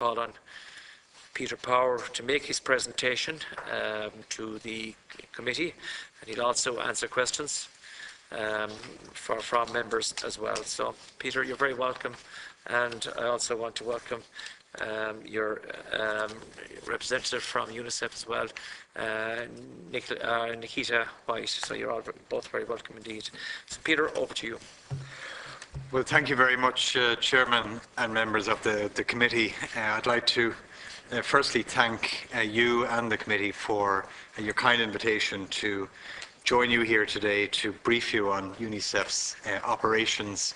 call on Peter Power to make his presentation to the committee, and he'll also answer questions from members as well. So, Peter, you're very welcome, and I also want to welcome your representative from UNICEF as well, Nikita White. So you're all both very welcome indeed. So, Peter, over to you. Well, thank you very much, Chairman and members of the committee. I'd like to firstly thank you and the committee for your kind invitation to join you here today to brief you on UNICEF's operations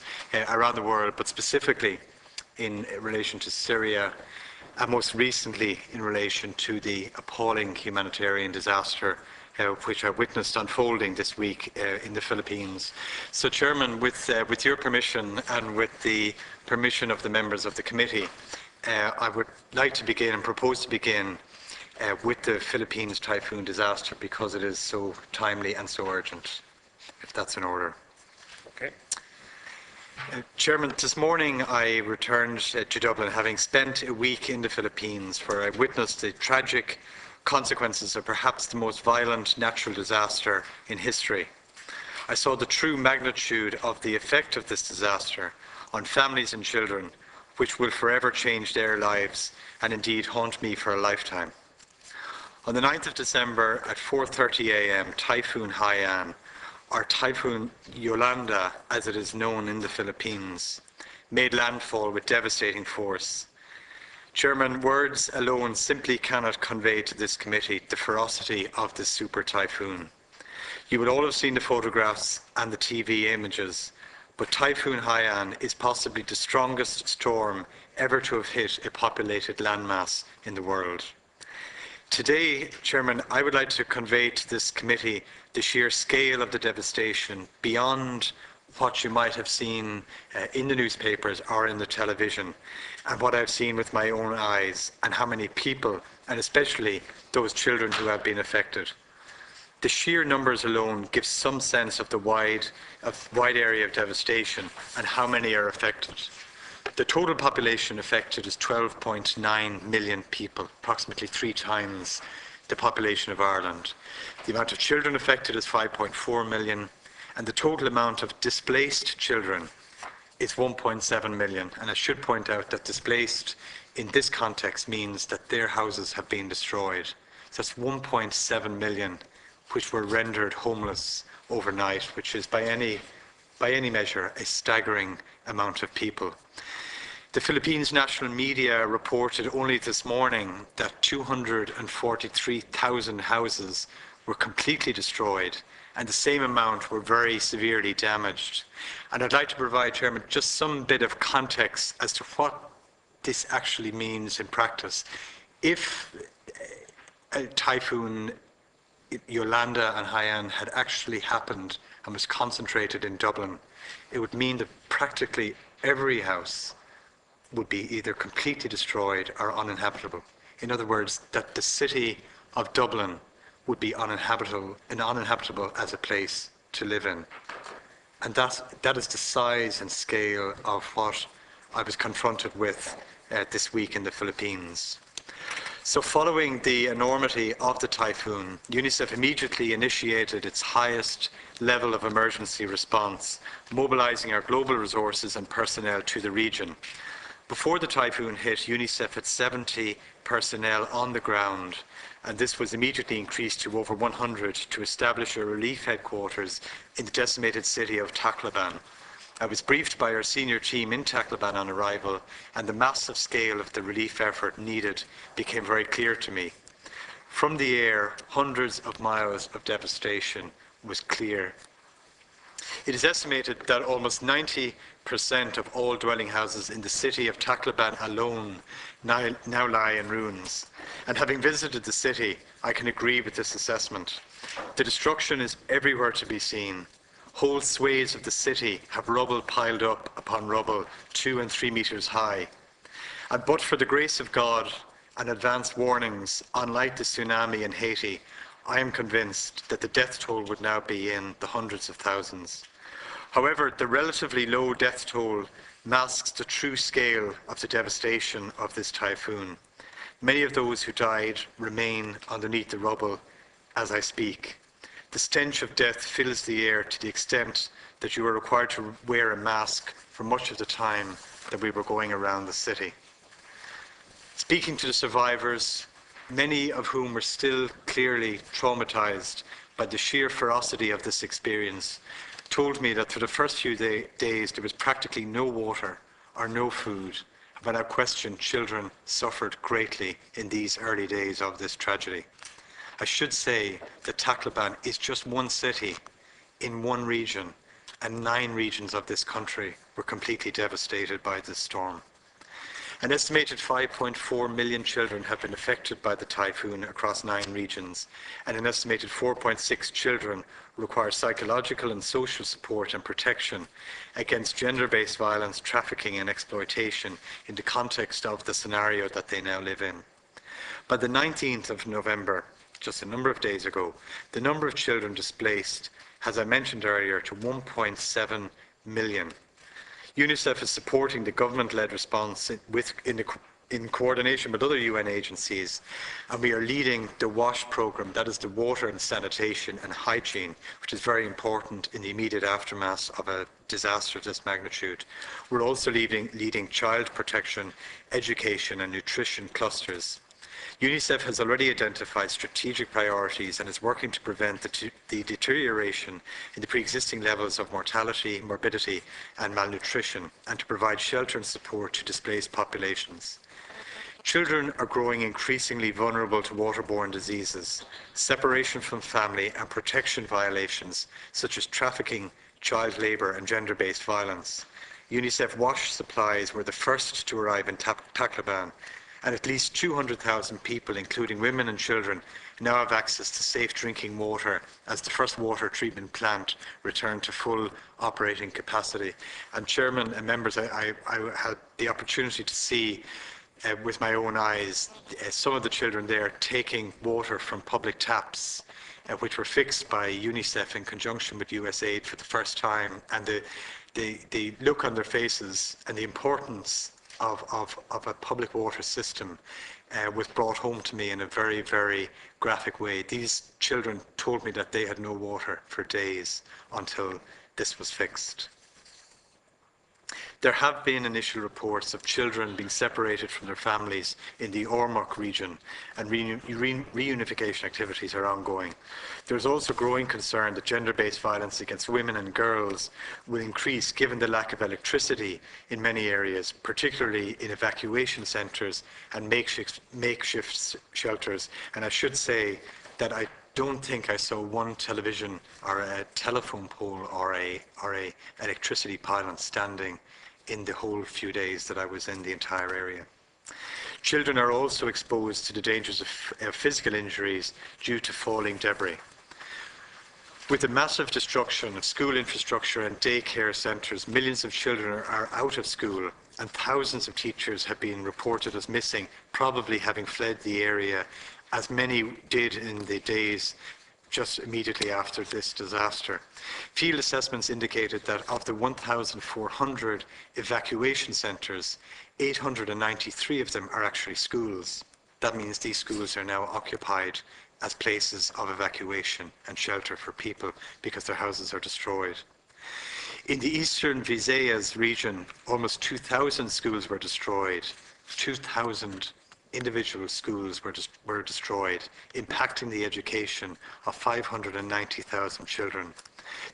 around the world, but specifically in relation to Syria, and most recently in relation to the appalling humanitarian disaster which I witnessed unfolding this week in the Philippines. So, Chairman, with your permission and with the permission of the members of the committee, I would like to begin and propose to begin with the Philippines typhoon disaster, because it is so timely and so urgent, if that's in order. Okay. Chairman, this morning I returned to Dublin, having spent a week in the Philippines, where I witnessed the tragic consequences of perhaps the most violent natural disaster in history. I saw the true magnitude of the effect of this disaster on families and children, which will forever change their lives and indeed haunt me for a lifetime. On the 9th of December at 4:30 a.m., Typhoon Haiyan, or Typhoon Yolanda as it is known in the Philippines, made landfall with devastating force. Chairman, words alone simply cannot convey to this committee the ferocity of this super typhoon. You will all have seen the photographs and the TV images, but Typhoon Haiyan is possibly the strongest storm ever to have hit a populated landmass in the world. Today, Chairman, I would like to convey to this committee the sheer scale of the devastation beyond what you might have seen in the newspapers or in the television, and what I've seen with my own eyes, and how many people, and especially those children who have been affected. The sheer numbers alone give some sense of the wide area of devastation and how many are affected. The total population affected is 12.9 million people, approximately 3 times the population of Ireland. The amount of children affected is 5.4 million, and the total amount of displaced children is 1.7 million. And I should point out that displaced in this context means that their houses have been destroyed. So that's 1.7 million which were rendered homeless overnight, which is by any measure a staggering amount of people. The Philippines national media reported only this morning that 243,000 houses were completely destroyed, and the same amount were very severely damaged. And I'd like to provide, Chairman, just some bit of context as to what this actually means in practice. If a typhoon Yolanda and Haiyan had actually happened and was concentrated in Dublin, it would mean that practically every house would be either completely destroyed or uninhabitable. In other words, that the city of Dublin would be uninhabitable as a place to live in. And that is the size and scale of what I was confronted with this week in the Philippines. So following the enormity of the typhoon, UNICEF immediately initiated its highest level of emergency response, mobilizing our global resources and personnel to the region. Before the typhoon hit, UNICEF had 70 personnel on the ground, and this was immediately increased to over 100 to establish a relief headquarters in the decimated city of Toclaban. I was briefed by our senior team in Toclaban on arrival, and the massive scale of the relief effort needed became very clear to me. From the air, hundreds of miles of devastation was clear. It is estimated that almost 90% of all dwelling houses in the city of Toclaban alone now lie in ruins. And having visited the city, I can agree with this assessment. The destruction is everywhere to be seen. Whole swathes of the city have rubble piled up upon rubble 2 and 3 meters high. And but for the grace of God and advanced warnings, unlike the tsunami in Haiti, I am convinced that the death toll would now be in the hundreds of thousands. However, the relatively low death toll masks the true scale of the devastation of this typhoon. Many of those who died remain underneath the rubble as I speak. The stench of death fills the air to the extent that you were required to wear a mask for much of the time that we were going around the city. Speaking to the survivors, many of whom were still clearly traumatized by the sheer ferocity of this experience, told me that for the first few days there was practically no water or no food. Without question, children suffered greatly in these early days of this tragedy. I should say that Toclaban is just one city in one region, and 9 regions of this country were completely devastated by this storm. An estimated 5.4 million children have been affected by the typhoon across 9 regions, and an estimated 4.6 children require psychological and social support and protection against gender-based violence, trafficking and exploitation in the context of the scenario that they now live in. By the 19th of November, just a number of days ago, the number of children displaced, as I mentioned earlier, to 1.7 million. UNICEF is supporting the government-led response in coordination with other UN agencies, and we are leading the WASH program, that is the water and sanitation and hygiene, which is very important in the immediate aftermath of a disaster of this magnitude. We're also leading child protection, education and nutrition clusters. UNICEF has already identified strategic priorities and is working to prevent the deterioration in the pre-existing levels of mortality, morbidity and malnutrition, and to provide shelter and support to displaced populations. Children are growing increasingly vulnerable to waterborne diseases, separation from family and protection violations such as trafficking, child labour and gender-based violence. UNICEF WASH supplies were the first to arrive in Toclaban, and at least 200,000 people, including women and children, now have access to safe drinking water as the first water treatment plant returned to full operating capacity. And Chairman and members, I had the opportunity to see with my own eyes some of the children there taking water from public taps, which were fixed by UNICEF in conjunction with USAID for the first time, and the look on their faces and the importance of a public water system was brought home to me in a very, very graphic way. These children told me that they had no water for days until this was fixed. There have been initial reports of children being separated from their families in the Oireachtas region, and reunification activities are ongoing. There is also growing concern that gender-based violence against women and girls will increase given the lack of electricity in many areas, particularly in evacuation centres and makeshift shelters. And I should say that I don't think I saw one television or a telephone pole or a electricity pylon standing in the whole few days that I was in the entire area. Children are also exposed to the dangers of physical injuries due to falling debris. With the massive destruction of school infrastructure and daycare centres, millions of children are out of school, and thousands of teachers have been reported as missing, probably having fled the area, as many did in the days just immediately after this disaster. Field assessments indicated that of the 1,400 evacuation centres, 893 of them are actually schools. That means these schools are now occupied as places of evacuation and shelter for people because their houses are destroyed. In the eastern Visayas region, almost 2,000 schools were destroyed. 2,000 individual schools were destroyed, impacting the education of 590,000 children.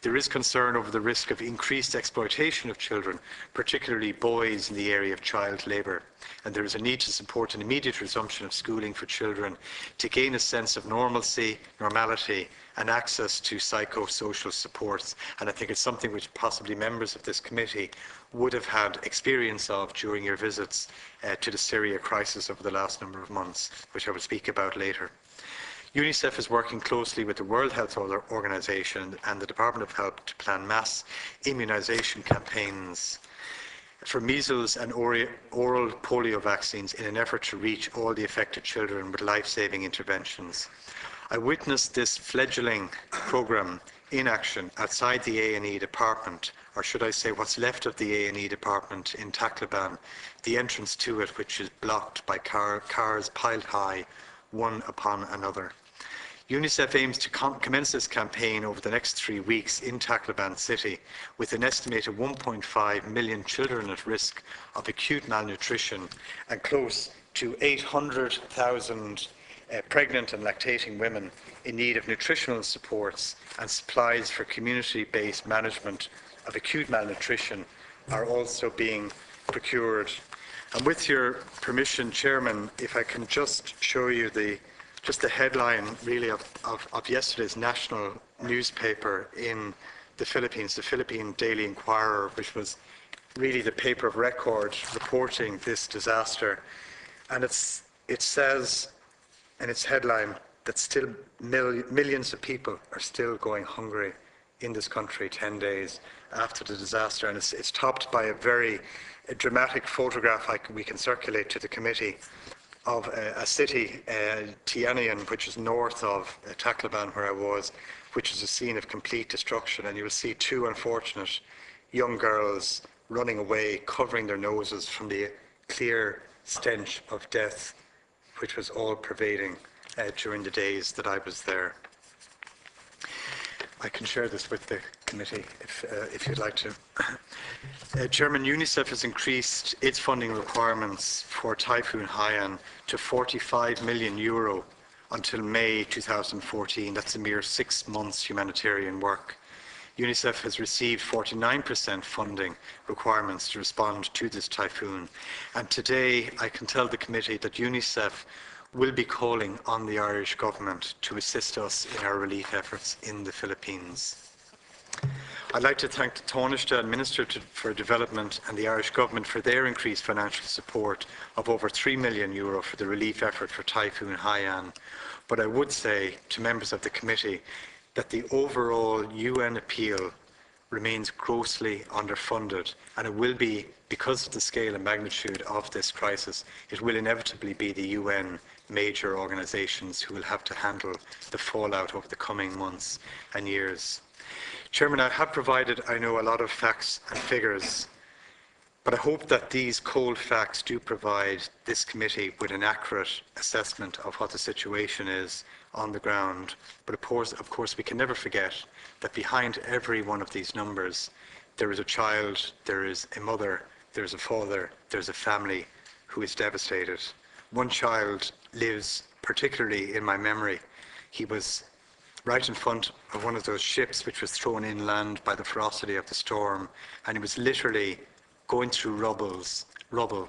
There is concern over the risk of increased exploitation of children, particularly boys, in the area of child labour, and there is a need to support an immediate resumption of schooling for children to gain a sense of normality, and access to psychosocial supports. And I think it's something which possibly members of this committee would have had experience of during your visits to the Syria crisis over the last number of months, which I will speak about later. UNICEF is working closely with the World Health Organization and the Department of Health to plan mass immunization campaigns for measles and oral polio vaccines in an effort to reach all the affected children with life-saving interventions. I witnessed this fledgling programme in action outside the A&E department, or should I say what's left of the A&E department in Toclaban, the entrance to it which is blocked by cars piled high, one upon another. UNICEF aims to commence this campaign over the next 3 weeks in Toclaban City, with an estimated 1.5 million children at risk of acute malnutrition and close to 800,000 pregnant and lactating women in need of nutritional supports and supplies for community-based management of acute malnutrition are also being procured. And with your permission, Chairman, if I can just show you the headline really of yesterday's national newspaper in the Philippines, the Philippine Daily Inquirer, which was really the paper of record reporting this disaster. And it says in its headline that still millions of people are still going hungry in this country 10 days after the disaster. And it's topped by a very dramatic photograph we can circulate to the committee of a city, Haiyan, which is north of Toclaban, where I was, which is a scene of complete destruction. And you will see 2 unfortunate young girls running away, covering their noses from the clear stench of death, which was all pervading during the days that I was there. I can share this with the committee if you'd like to. Chairman, UNICEF has increased its funding requirements for Typhoon Haiyan to 45 million euro until May 2014. That's a mere 6 months humanitarian work. UNICEF has received 49% funding requirements to respond to this typhoon. And today I can tell the committee that UNICEF will be calling on the Irish government to assist us in our relief efforts in the Philippines. I'd like to thank the Taoiseach Minister for Development and the Irish government for their increased financial support of over €3 million for the relief effort for Typhoon Haiyan. But I would say to members of the committee that the overall UN appeal remains grossly underfunded, and it will be, because of the scale and magnitude of this crisis, it will inevitably be the UN major organisations who will have to handle the fallout over the coming months and years. Chairman, I have provided, I know, a lot of facts and figures, but I hope that these cold facts do provide this committee with an accurate assessment of what the situation is on the ground. But of course, we can never forget that behind every one of these numbers, there is a child, there is a mother, there's a father, there's a family who is devastated. One child lives particularly in my memory. He was right in front of one of those ships which was thrown inland by the ferocity of the storm, and he was literally going through rubble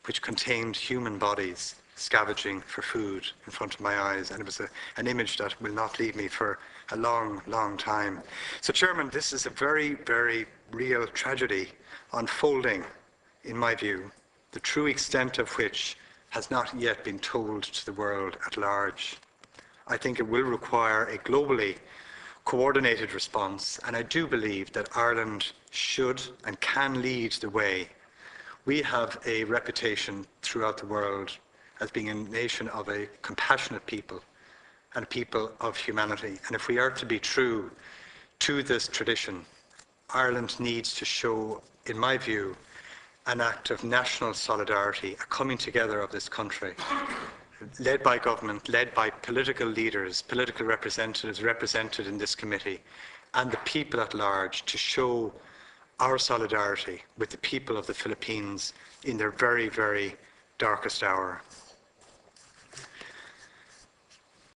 which contained human bodies scavenging for food in front of my eyes, and it was an image that will not leave me for a long, long time. So, Chairman, this is a very, very real tragedy unfolding, in my view, the true extent of which has not yet been told to the world at large. I think it will require a globally coordinated response, and I do believe that Ireland should and can lead the way. We have a reputation throughout the world as being a nation of a compassionate people and a people of humanity. And if we are to be true to this tradition, Ireland needs to show, in my view, an act of national solidarity, a coming together of this country, led by government, led by political leaders, political representatives represented in this committee, and the people at large, to show our solidarity with the people of the Philippines in their very, very darkest hour.